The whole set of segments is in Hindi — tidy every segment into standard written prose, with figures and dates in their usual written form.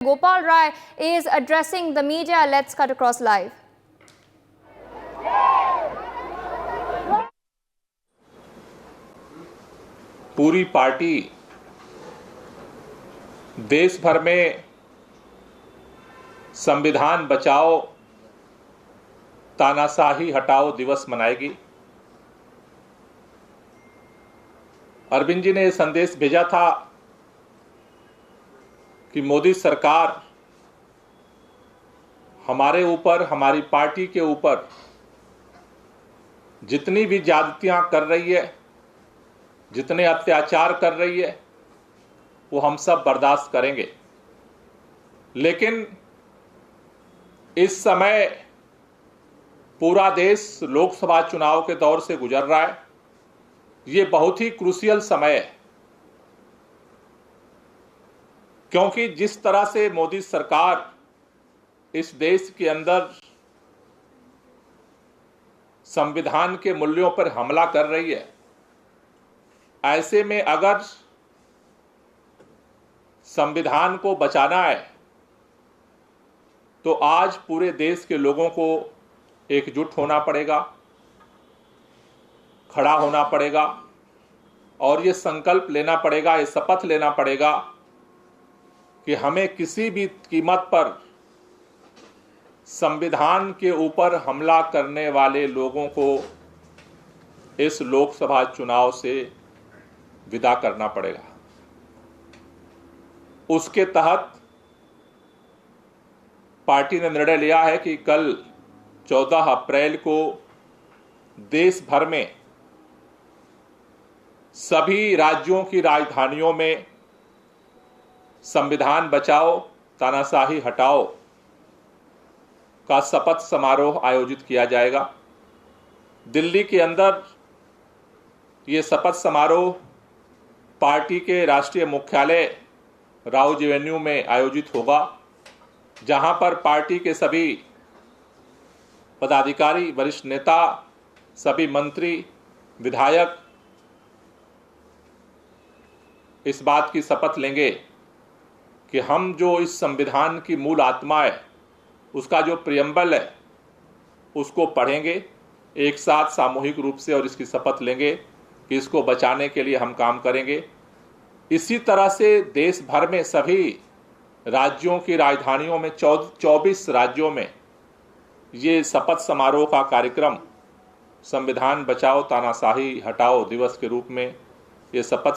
Gopal Rai is addressing the media. Let's cut across live. पूरी पार्टी देश भर में संविधान बचाओ तानाशाही हटाओ दिवस मनाएगी। अरविंद जी ने यह संदेश भेजा था कि मोदी सरकार हमारे ऊपर, हमारी पार्टी के ऊपर जितनी भी ज्यादतियां कर रही है, जितने अत्याचार कर रही है, वो हम सब बर्दाश्त करेंगे। लेकिन इस समय पूरा देश लोकसभा चुनाव के दौर से गुजर रहा है। ये बहुत ही क्रूशियल समय है, क्योंकि जिस तरह से मोदी सरकार इस देश के अंदर संविधान के मूल्यों पर हमला कर रही है, ऐसे में अगर संविधान को बचाना है तो आज पूरे देश के लोगों को एकजुट होना पड़ेगा, खड़ा होना पड़ेगा और ये संकल्प लेना पड़ेगा, ये शपथ लेना पड़ेगा कि हमें किसी भी कीमत पर संविधान के ऊपर हमला करने वाले लोगों को इस लोकसभा चुनाव से विदा करना पड़ेगा। उसके तहत पार्टी ने निर्णय लिया है कि कल 14 अप्रैल को देश भर में सभी राज्यों की राजधानियों में संविधान बचाओ तानाशाही हटाओ का शपथ समारोह आयोजित किया जाएगा। दिल्ली के अंदर ये शपथ समारोह पार्टी के राष्ट्रीय मुख्यालय राव एवेन्यू में आयोजित होगा, जहां पर पार्टी के सभी पदाधिकारी, वरिष्ठ नेता, सभी मंत्री, विधायक इस बात की शपथ लेंगे कि हम जो इस संविधान की मूल आत्मा है, उसका जो प्रियम्बल है, उसको पढ़ेंगे एक साथ सामूहिक रूप से और इसकी शपथ लेंगे कि इसको बचाने के लिए हम काम करेंगे। इसी तरह से देश भर में सभी राज्यों की राजधानियों में 24 राज्यों में ये शपथ समारोह का कार्यक्रम संविधान बचाओ तानाशाही हटाओ दिवस के रूप में ये शपथ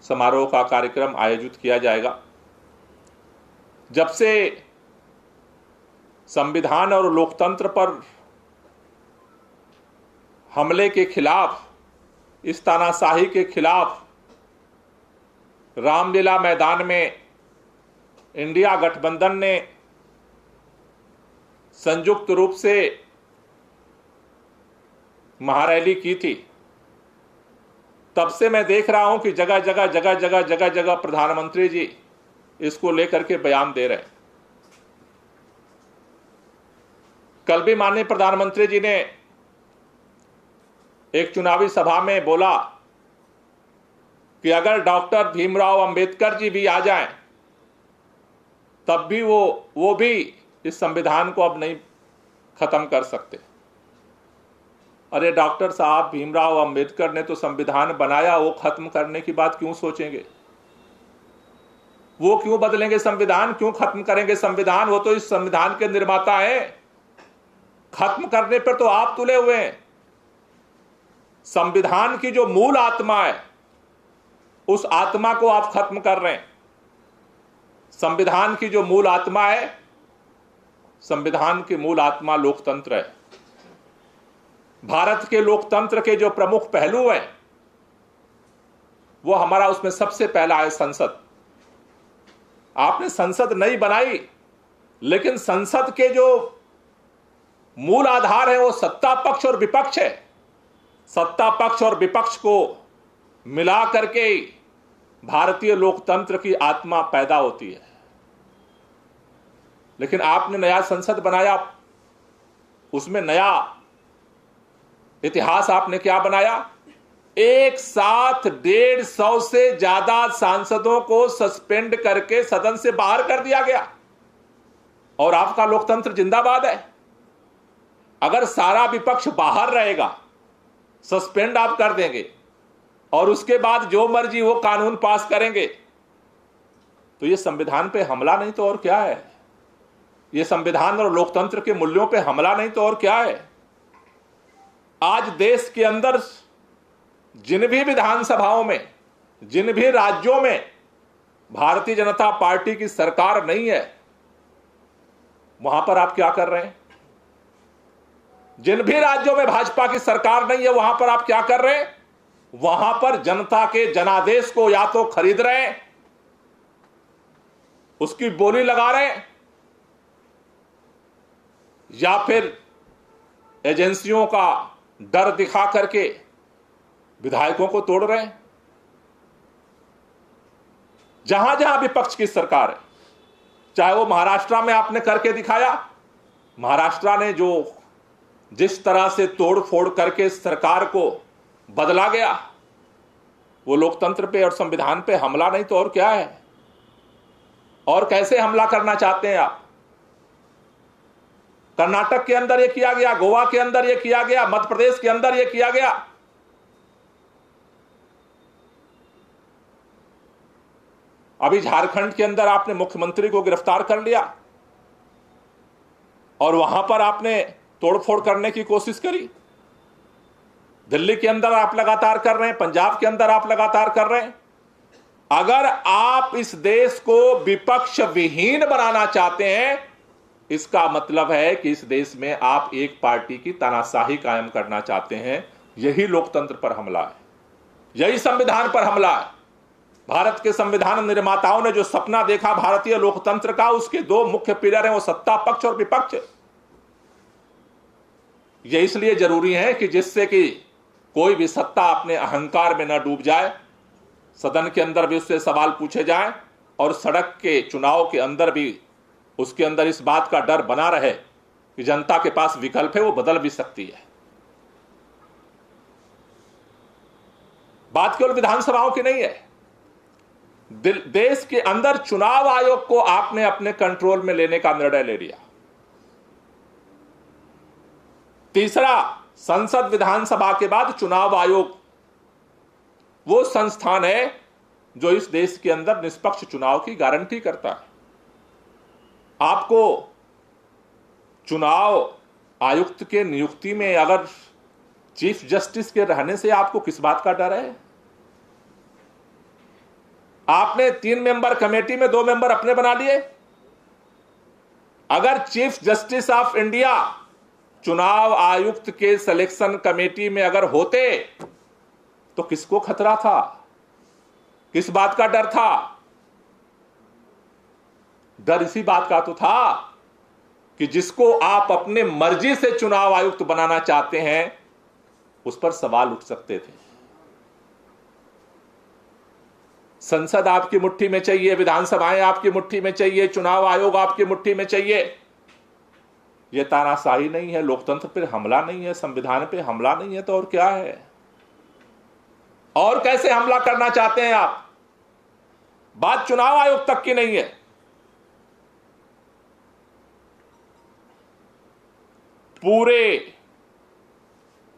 समारोह का कार्यक्रम आयोजित किया जाएगा। जब से संविधान और लोकतंत्र पर हमले के खिलाफ, इस तानाशाही के खिलाफ रामलीला मैदान में इंडिया गठबंधन ने संयुक्त रूप से महारैली की थी, तब से मैं देख रहा हूं कि जगह जगह प्रधानमंत्री जी इसको लेकर के बयान दे रहे हैं। कल भी माननीय प्रधानमंत्री जी ने एक चुनावी सभा में बोला कि अगर डॉक्टर भीमराव अंबेडकर जी भी आ जाएं, तब भी वो भी इस संविधान को अब नहीं खत्म कर सकते। अरे डॉक्टर साहब, भीमराव अंबेडकर ने तो संविधान बनाया, वो खत्म करने की बात क्यों सोचेंगे? वो क्यों बदलेंगे संविधान, क्यों खत्म करेंगे संविधान? वो तो इस संविधान के निर्माता हैं। खत्म करने पर तो आप तुले हुए हैं। संविधान की जो मूल आत्मा है, उस आत्मा को आप खत्म कर रहे हैं। संविधान की जो मूल आत्मा है, संविधान की मूल आत्मा लोकतंत्र है। भारत के लोकतंत्र के जो प्रमुख पहलू हैं, वो हमारा उसमें सबसे पहला है संसद। आपने संसद नहीं बनाई, लेकिन संसद के जो मूल आधार है वो सत्ता पक्ष और विपक्ष है। सत्ता पक्ष और विपक्ष को मिला करके भारतीय लोकतंत्र की आत्मा पैदा होती है। लेकिन आपने नया संसद बनाया, उसमें नया इतिहास आपने क्या बनाया? एक साथ 150 से ज्यादा सांसदों को सस्पेंड करके सदन से बाहर कर दिया गया। और आपका लोकतंत्र जिंदाबाद है। अगर सारा विपक्ष बाहर रहेगा, सस्पेंड आप कर देंगे और उसके बाद जो मर्जी वो कानून पास करेंगे, तो ये संविधान पे हमला नहीं तो और क्या है? ये संविधान और लोकतंत्र के मूल्यों पे हमला नहीं तो और क्या है? आज देश के अंदर जिन भी विधानसभाओं में, जिन भी राज्यों में भारतीय जनता पार्टी की सरकार नहीं है, वहां पर आप क्या कर रहे हैं? जिन भी राज्यों में भाजपा की सरकार नहीं है, वहां पर आप क्या कर रहे हैं? वहां पर जनता के जनादेश को या तो खरीद रहे हैं, उसकी बोली लगा रहे हैं, या फिर एजेंसियों का डर दिखा करके विधायकों को तोड़ रहे हैं। जहां जहां विपक्ष की सरकार है, चाहे वो महाराष्ट्र में आपने करके दिखाया, महाराष्ट्र ने जो जिस तरह से तोड़ फोड़ करके सरकार को बदला गया, वो लोकतंत्र पे और संविधान पे हमला नहीं तो और क्या है? और कैसे हमला करना चाहते हैं आप? कर्नाटक के अंदर ये किया गया, गोवा के अंदर ये किया गया, मध्य प्रदेश के अंदर ये किया गया। अभी झारखंड के अंदर आपने मुख्यमंत्री को गिरफ्तार कर लिया और वहां पर आपने तोड़फोड़ करने की कोशिश करी। दिल्ली के अंदर आप लगातार कर रहे हैं, पंजाब के अंदर आप लगातार कर रहे हैं। अगर आप इस देश को विपक्ष विहीन बनाना चाहते हैं, इसका मतलब है कि इस देश में आप एक पार्टी की तानाशाही कायम करना चाहते हैं। यही लोकतंत्र पर हमला है, यही संविधान पर हमला है। भारत के संविधान निर्माताओं ने जो सपना देखा भारतीय लोकतंत्र का, उसके दो मुख्य पिलर हैं, वो सत्ता पक्ष और विपक्ष। यह इसलिए जरूरी है कि जिससे कि कोई भी सत्ता अपने अहंकार में न डूब जाए, सदन के अंदर भी उससे सवाल पूछे जाएं और सड़क के चुनाव के अंदर भी उसके अंदर इस बात का डर बना रहे कि जनता के पास विकल्प है, वो बदल भी सकती है। बात केवल विधानसभाओं की नहीं है, देश के अंदर चुनाव आयोग को आपने अपने कंट्रोल में लेने का निर्णय ले लिया। तीसरा, संसद विधानसभा के बाद चुनाव आयोग वो संस्थान है जो इस देश के अंदर निष्पक्ष चुनाव की गारंटी करता है। आपको चुनाव आयुक्त के नियुक्ति में अगर चीफ जस्टिस के रहने से आपको किस बात का डर है? आपने 3 मेंबर कमेटी में 2 मेंबर अपने बना लिए। अगर चीफ जस्टिस ऑफ इंडिया चुनाव आयुक्त के सिलेक्शन कमेटी में अगर होते तो किसको खतरा था? किस बात का डर था? डर इसी बात का तो था कि जिसको आप अपने मर्जी से चुनाव आयुक्त बनाना चाहते हैं, उस पर सवाल उठ सकते थे। संसद आपकी मुट्ठी में चाहिए, विधानसभाएं आपकी मुट्ठी में चाहिए, चुनाव आयोग आपकी मुट्ठी में चाहिए। यह तानाशाही नहीं है, लोकतंत्र पर हमला नहीं है, संविधान पे हमला नहीं है, तो और क्या है? और कैसे हमला करना चाहते हैं आप? बात चुनाव आयोग तक की नहीं है, पूरे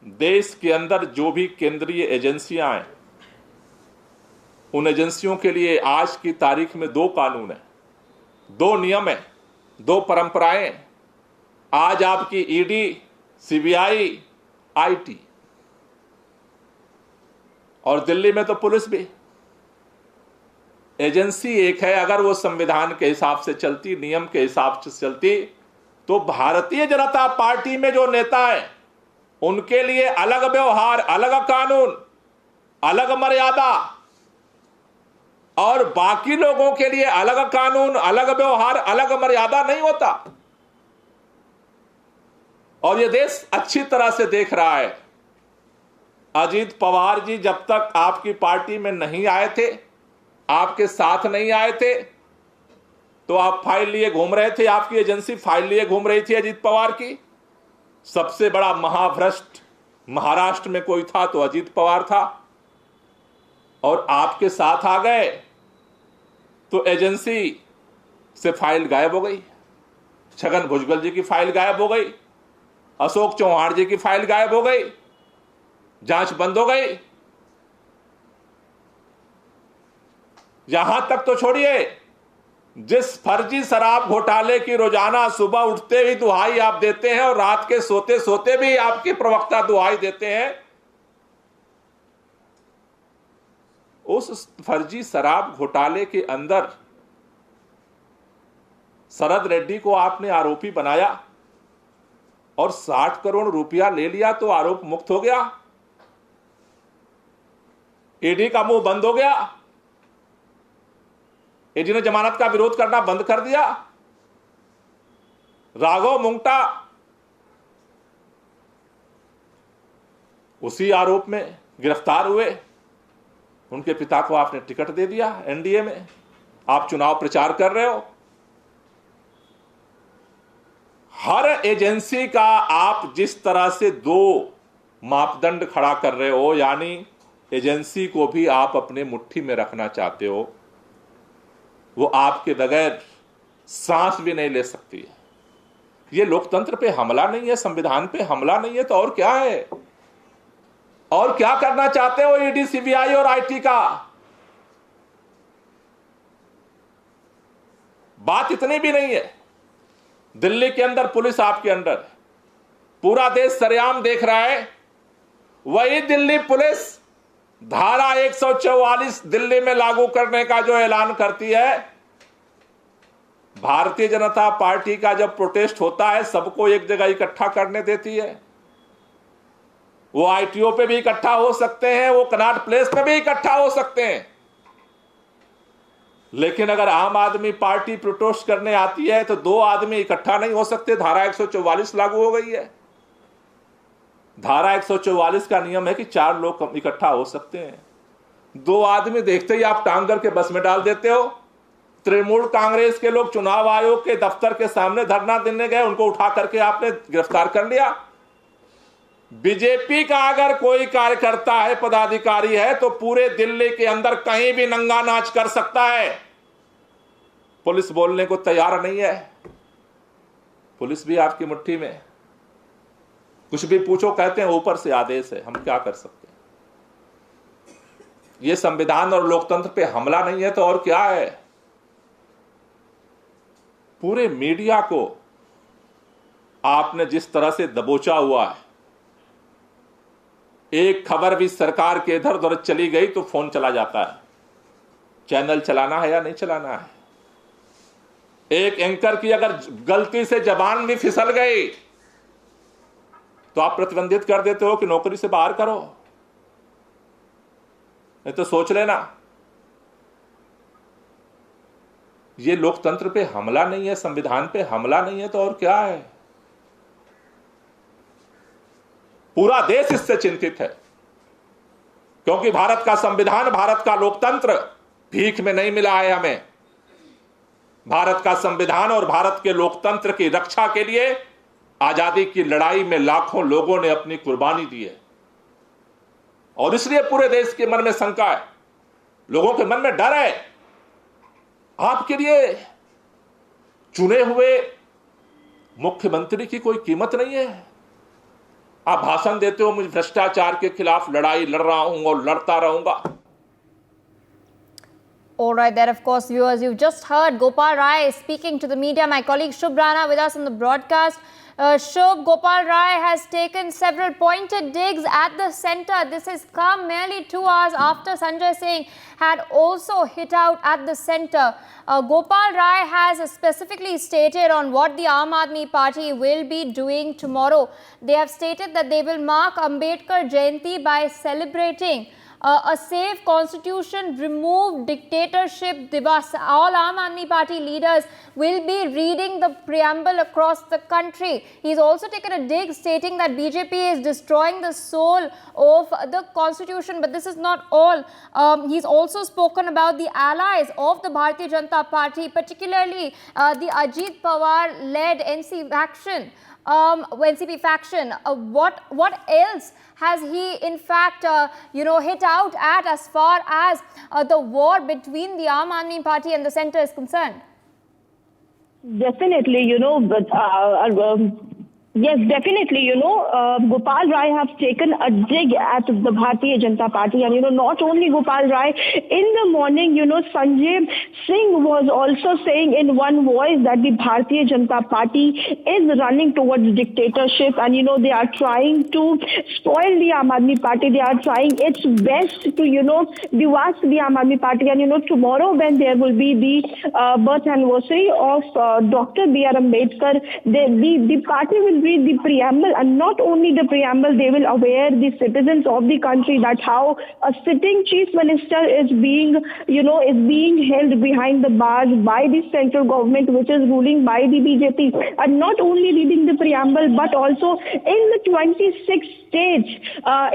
देश के अंदर जो भी केंद्रीय एजेंसियां हैं, उन एजेंसियों के लिए आज की तारीख में 2 कानून है, 2 नियम है, 2 परंपराएं हैं। आज आपकी ईडी, सीबीआई, आईटी, और दिल्ली में तो पुलिस भी। एजेंसी एक है, अगर वो संविधान के हिसाब से चलती, नियम के हिसाब से चलती, तो भारतीय जनता पार्टी में जो नेता है उनके लिए अलग व्यवहार, अलग कानून, अलग मर्यादा, और बाकी लोगों के लिए अलग कानून, अलग व्यवहार, अलग मर्यादा नहीं होता। और यह देश अच्छी तरह से देख रहा है। अजीत पवार जी जब तक आपकी पार्टी में नहीं आए थे, आपके साथ नहीं आए थे, तो आप फाइल लिए घूम रहे थे, आपकी एजेंसी फाइल लिए घूम रही थी अजीत पवार की। सबसे बड़ा महाभ्रष्ट महाराष्ट्र में कोई था तो अजीत पवार था। और आपके साथ आ गए तो एजेंसी से फाइल गायब हो गई, छगन भुजबल जी की फाइल गायब हो गई, अशोक चौहान जी की फाइल गायब हो गई, जांच बंद हो गई। यहां तक तो छोड़िए, जिस फर्जी शराब घोटाले की रोजाना सुबह उठते ही दुहाई आप देते हैं और रात के सोते सोते भी आपके प्रवक्ता दुहाई देते हैं, उस फर्जी शराब घोटाले के अंदर शरद रेड्डी को आपने आरोपी बनाया और 60 करोड़ रुपया ले लिया तो आरोप मुक्त हो गया, ईडी का मुंह बंद हो गया, ईडी ने जमानत का विरोध करना बंद कर दिया। राघव मुंगटा उसी आरोप में गिरफ्तार हुए, उनके पिता को आपने टिकट दे दिया एनडीए में, आप चुनाव प्रचार कर रहे हो। हर एजेंसी का आप जिस तरह से दो मापदंड खड़ा कर रहे हो, यानी एजेंसी को भी आप अपने मुट्ठी में रखना चाहते हो, वो आपके बगैर सांस भी नहीं ले सकती है। ये लोकतंत्र पे हमला नहीं है, संविधान पे हमला नहीं है, तो और क्या है? और क्या करना चाहते हो ईडी, सीबीआई और आईटी का? बात इतनी भी नहीं है। दिल्ली के अंदर पुलिस आपके अंडर है, पूरा देश सरेआम देख रहा है। वही दिल्ली पुलिस धारा 144 दिल्ली में लागू करने का जो ऐलान करती है, भारतीय जनता पार्टी का जब प्रोटेस्ट होता है सबको एक जगह इकट्ठा करने देती है। वो आईटीओ पे भी इकट्ठा हो सकते हैं, वो कनॉट प्लेस पे भी इकट्ठा हो सकते हैं, लेकिन अगर आम आदमी पार्टी प्रोटेस्ट करने आती है तो दो आदमी इकट्ठा नहीं हो सकते। धारा 144 लागू हो गई है। धारा 144 का नियम है कि 4 लोग इकट्ठा हो सकते हैं। 2 आदमी देखते ही आप टांग करके बस में डाल देते हो। तृणमूल कांग्रेस के लोग चुनाव आयोग के दफ्तर के सामने धरना देने गए, उनको उठा करके आपने गिरफ्तार कर लिया। बीजेपी का अगर कोई कार्यकर्ता है, पदाधिकारी है, तो पूरे दिल्ली के अंदर कहीं भी नंगा नाच कर सकता है। पुलिस बोलने को तैयार नहीं है। पुलिस भी आपकी मुट्ठी में, कुछ भी पूछो कहते हैं ऊपर से आदेश है, हम क्या कर सकते हैं? ये संविधान और लोकतंत्र पे हमला नहीं है तो और क्या है? पूरे मीडिया को आपने जिस तरह से दबोचा हुआ है, एक खबर भी सरकार के इधर उधर चली गई तो फोन चला जाता है, चैनल चलाना है या नहीं चलाना है। एक एंकर की अगर गलती से जबान भी फिसल गई तो आप प्रतिबंधित कर देते हो कि नौकरी से बाहर करो। नहीं तो सोच लेना, ये लोकतंत्र पे हमला नहीं है, संविधान पे हमला नहीं है तो और क्या है? पूरा देश इससे चिंतित है, क्योंकि भारत का संविधान, भारत का लोकतंत्र भीख में नहीं मिला है हमें। भारत का संविधान और भारत के लोकतंत्र की रक्षा के लिए आजादी की लड़ाई में लाखों लोगों ने अपनी कुर्बानी दी है, और इसलिए पूरे देश के मन में शंका है, लोगों के मन में डर है। आपके लिए चुने हुए मुख्यमंत्री की कोई कीमत नहीं है। आप भाषण देते हो, मुझे भ्रष्टाचार के खिलाफ लड़ाई लड़ रहा हूं और लड़ता रहूंगा। All right, there, of course, viewers, you've just heard Gopal Rai speaking to the media. My colleague Shubh Rana with us on the broadcast. Shubh, Gopal Rai has taken several pointed digs at the centre. This has come merely 2 hours after Sanjay Singh had also hit out at the centre. Gopal Rai has specifically stated on what the Aam Aadmi Party will be doing tomorrow. They have stated that they will mark Ambedkar Jayanti by celebrating a safe constitution, remove dictatorship Divas. All Aam Aadmi Party leaders will be reading the preamble across the country. He's also taken a dig stating that BJP is destroying the soul of the constitution. But this is not all. He's also spoken about the allies of the Bharatiya Janata Party, particularly the Ajit Pawar led NC Action. NCP faction. What else has he in fact hit out at as far as the war between the Aam Aadmi Party and the centre is concerned? Definitely, but yes, definitely, Gopal Rai have taken a dig at the Bharatiya Janata Party, and not only Gopal Rai. In the morning, Sanjay Singh was also saying in one voice that the Bharatiya Janata Party is running towards dictatorship, and they are trying to spoil the Aam Aadmi Party. They are trying its best to devast the Aam Aadmi Party, and tomorrow when there will be the birth anniversary of Dr. B.R. Ambedkar, the party will read the preamble, and not only the preamble, they will aware the citizens of the country that how a sitting chief minister is being held behind the bars by the central government, which is ruling by the BJP, and not only reading the preamble, but also in the 26 states,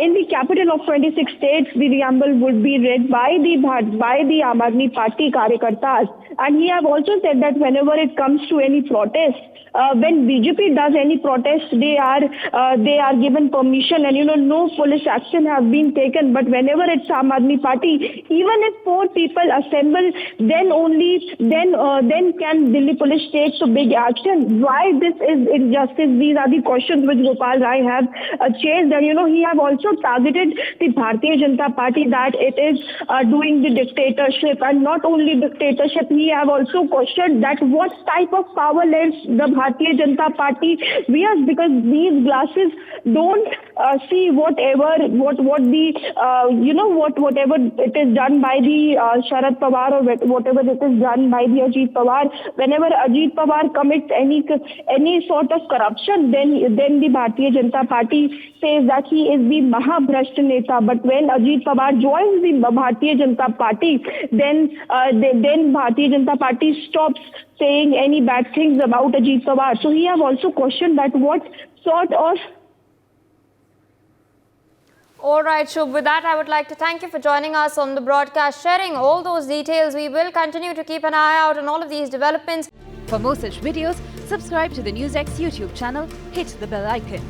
in the capital of 26 states, the preamble would be read by the Aam Aadmi Party Karyakartas. And he have also said that whenever it comes to any protest, when BJP does any protest, they are given permission, and no police action have been taken. But whenever it's Aam Aadmi Party, even if 4 people assemble, then can Delhi police take so big action? Why this is injustice? These are the questions which Gopal Rai have chased, and he have also targeted the Bharatiya Janata Party that it is doing the dictatorship, and not only dictatorship. He have also questioned that what type of power lens the Bharatiya Janata Party wears, because these glasses don't see whatever it is done by the Sharad Pawar, or whatever it is done by the Ajit Pawar. Whenever Ajit Pawar commits any sort of corruption, then the Bharatiya Janata Party says that he is the Mahabhrashta Neta. But when Ajit Pawar joins the Bharatiya Janata Party, then Bharatiya Janata Party stops saying any bad things about Ajit Pawar. So he have also questioned that what sort of... All right, Shubh, with that, I would like to thank you for joining us on the broadcast, sharing all those details. We will continue to keep an eye out on all of these developments. For more such videos, subscribe to the NewsX YouTube channel, hit the bell icon.